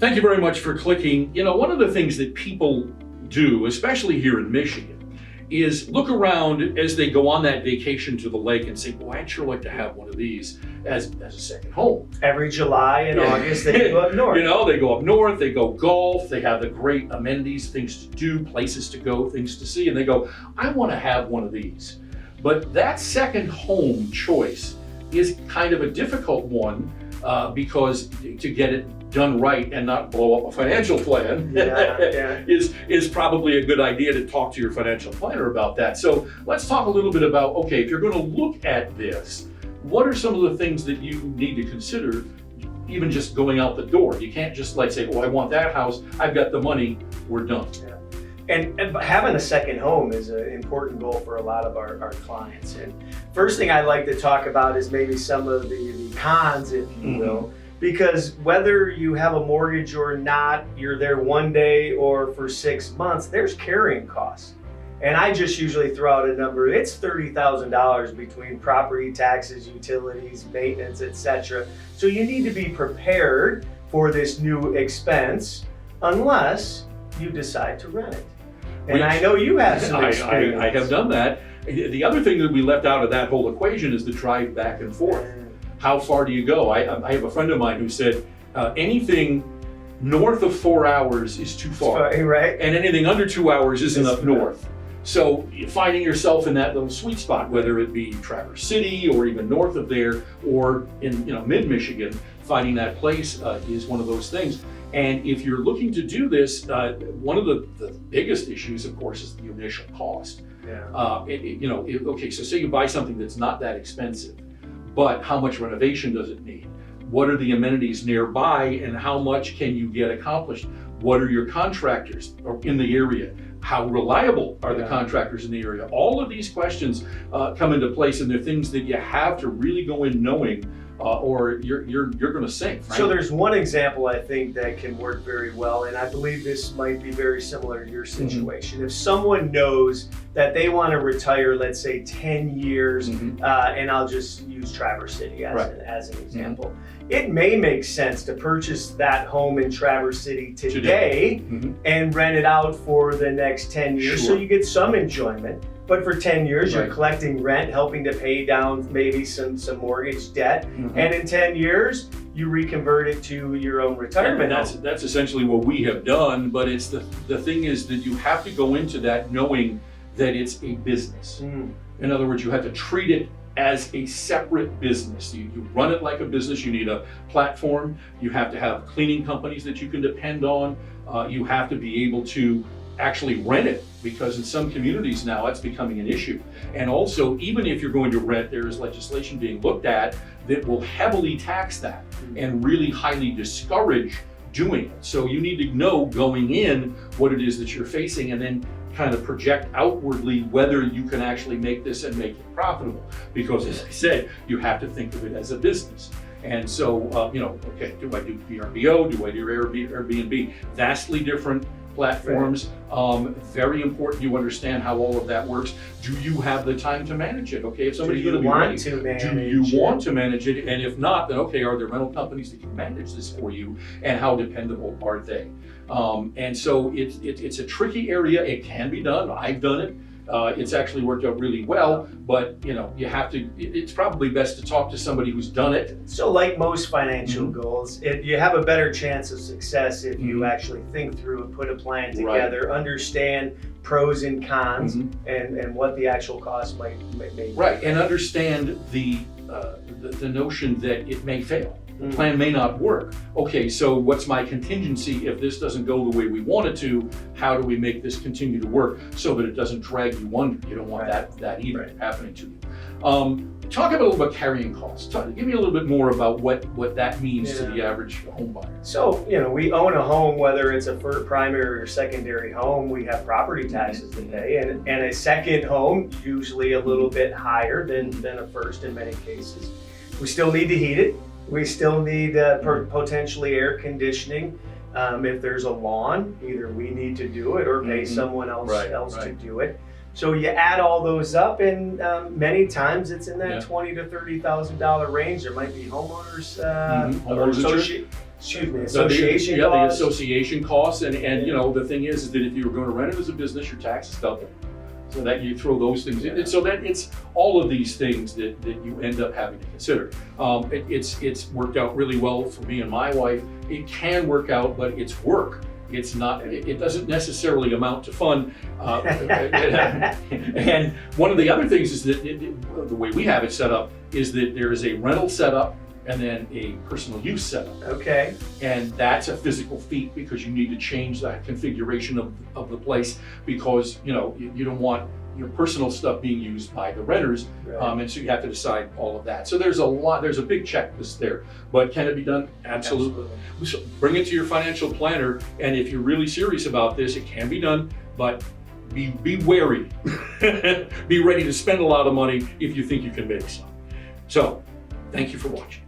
Thank you very much for clicking. You know, one of the things that people do, especially here in Michigan, is look around as they go on that vacation to the lake and say, boy, I'd sure like to have one of these as a second home. Every July and August, they go up north. You know, they go up north, they go golf, they have the great amenities, things to do, places to go, things to see, and they go, I want to have one of these. But that second home choice is kind of a difficult one because to get it done right and not blow up a financial plan is probably a good idea to talk to your financial planner about that. So let's talk a little bit about, okay, if you're going to look at this, what are some of the things that you need to consider even just going out the door? You can't just like say, oh, I want that house, I've got the money, we're done. Yeah. And having a second home is an important goal for a lot of our clients. And first thing I'd like to talk about is maybe some of the cons, if you will. Because whether you have a mortgage or not, you're there one day or for 6 months, there's carrying costs. And I just usually throw out a number. It's $30,000 between property taxes, utilities, maintenance, etc. So you need to be prepared for this new expense unless you decide to rent it. And I know you have some experience. I have done that. The other thing that we left out of that whole equation is the drive back and forth. How far do you go? I have a friend of mine who said anything north of 4 hours is too far, right? And anything under 2 hours isn't up north. So finding yourself in that little sweet spot, whether it be Traverse City or even north of there, or in mid-Michigan, finding that place is one of those things. And if you're looking to do this, one of the biggest issues, of course, is the initial cost. Okay, so say you buy something that's not that expensive, but how much renovation does it need? What are the amenities nearby and how much can you get accomplished? What are your contractors in the area? How reliable are the contractors in the area? All of these questions come into place, and they're things that you have to really go in knowing or you're going to sink. Right? So there's one example I think that can work very well, and I believe this might be very similar to your situation. If someone knows that they want to retire, let's say 10 years, and I'll just use Traverse City as an example. It may make sense to purchase that home in Traverse City today and rent it out for the next 10 years so you get some enjoyment. But for 10 years, you're collecting rent, helping to pay down maybe some mortgage debt. And in 10 years, you reconvert it to your own retirement. And that's essentially what we have done. But it's the thing is that you have to go into that knowing that it's a business. In other words, you have to treat it as a separate business. You run it like a business. You need a platform. You have to have cleaning companies that you can depend on. You have to be able to actually rent it, because in some communities now that's becoming an issue. And also, even if you're going to rent, there is legislation being looked at that will heavily tax that and really highly discourage doing it. So you need to know going in what it is that you're facing, and then kind of project outwardly whether you can actually make this and make it profitable. Because as I said, you have to think of it as a business. And so, okay, do I do VRBO? Do I do Airbnb? Vastly different platforms. Very important you understand how all of that works. Do you have the time to manage it? Okay, if somebody's going to be ready, do you want to manage it? And if not, then okay, are there rental companies that can manage this for you, and how dependable are they? And so it's a tricky area. It can be done. I've done it. It's actually worked out really well, but you have to, it's probably best to talk to somebody who's done it. So like most financial goals, you have a better chance of success if you actually think through and put a plan together, understand pros and cons, and what the actual cost may be. Right, and understand the notion that it may fail. The plan may not work. Okay, so what's my contingency if this doesn't go the way we want it to? How do we make this continue to work so that it doesn't drag you under? You don't want that either happening to you. Talk about a little bit carrying costs. Give me a little bit more about what that means to the average home buyer. So, we own a home, whether it's a primary or secondary home, we have property taxes to pay, and a second home, usually a little bit higher than a first in many cases. We still need to heat it. We still need potentially air conditioning. If there's a lawn, either we need to do it or pay someone else to do it. So you add all those up, and many times it's in that $20,000 to $30,000 range. There might be homeowners Excuse me, the association the costs? association costs, and you know, the thing is that if you were going to rent it as a business, your taxes double. So that you throw those things in, and so that it's all of these things that you end up having to consider. It's worked out really well for me and my wife. It can work out, but it's work. It's not. It doesn't necessarily amount to fun. And one of the other things is that the way we have it set up is that there is a rental setup and then a personal use setup. Okay. And that's a physical feat because you need to change that configuration of the place because you know you don't want your personal stuff being used by the renters, Right. and so you have to decide all of that. So there's a big checklist there, but can it be done? Absolutely. So bring it to your financial planner, and if you're really serious about this, it can be done, but be wary. Be ready to spend a lot of money if you think you can make some. So, thank you for watching.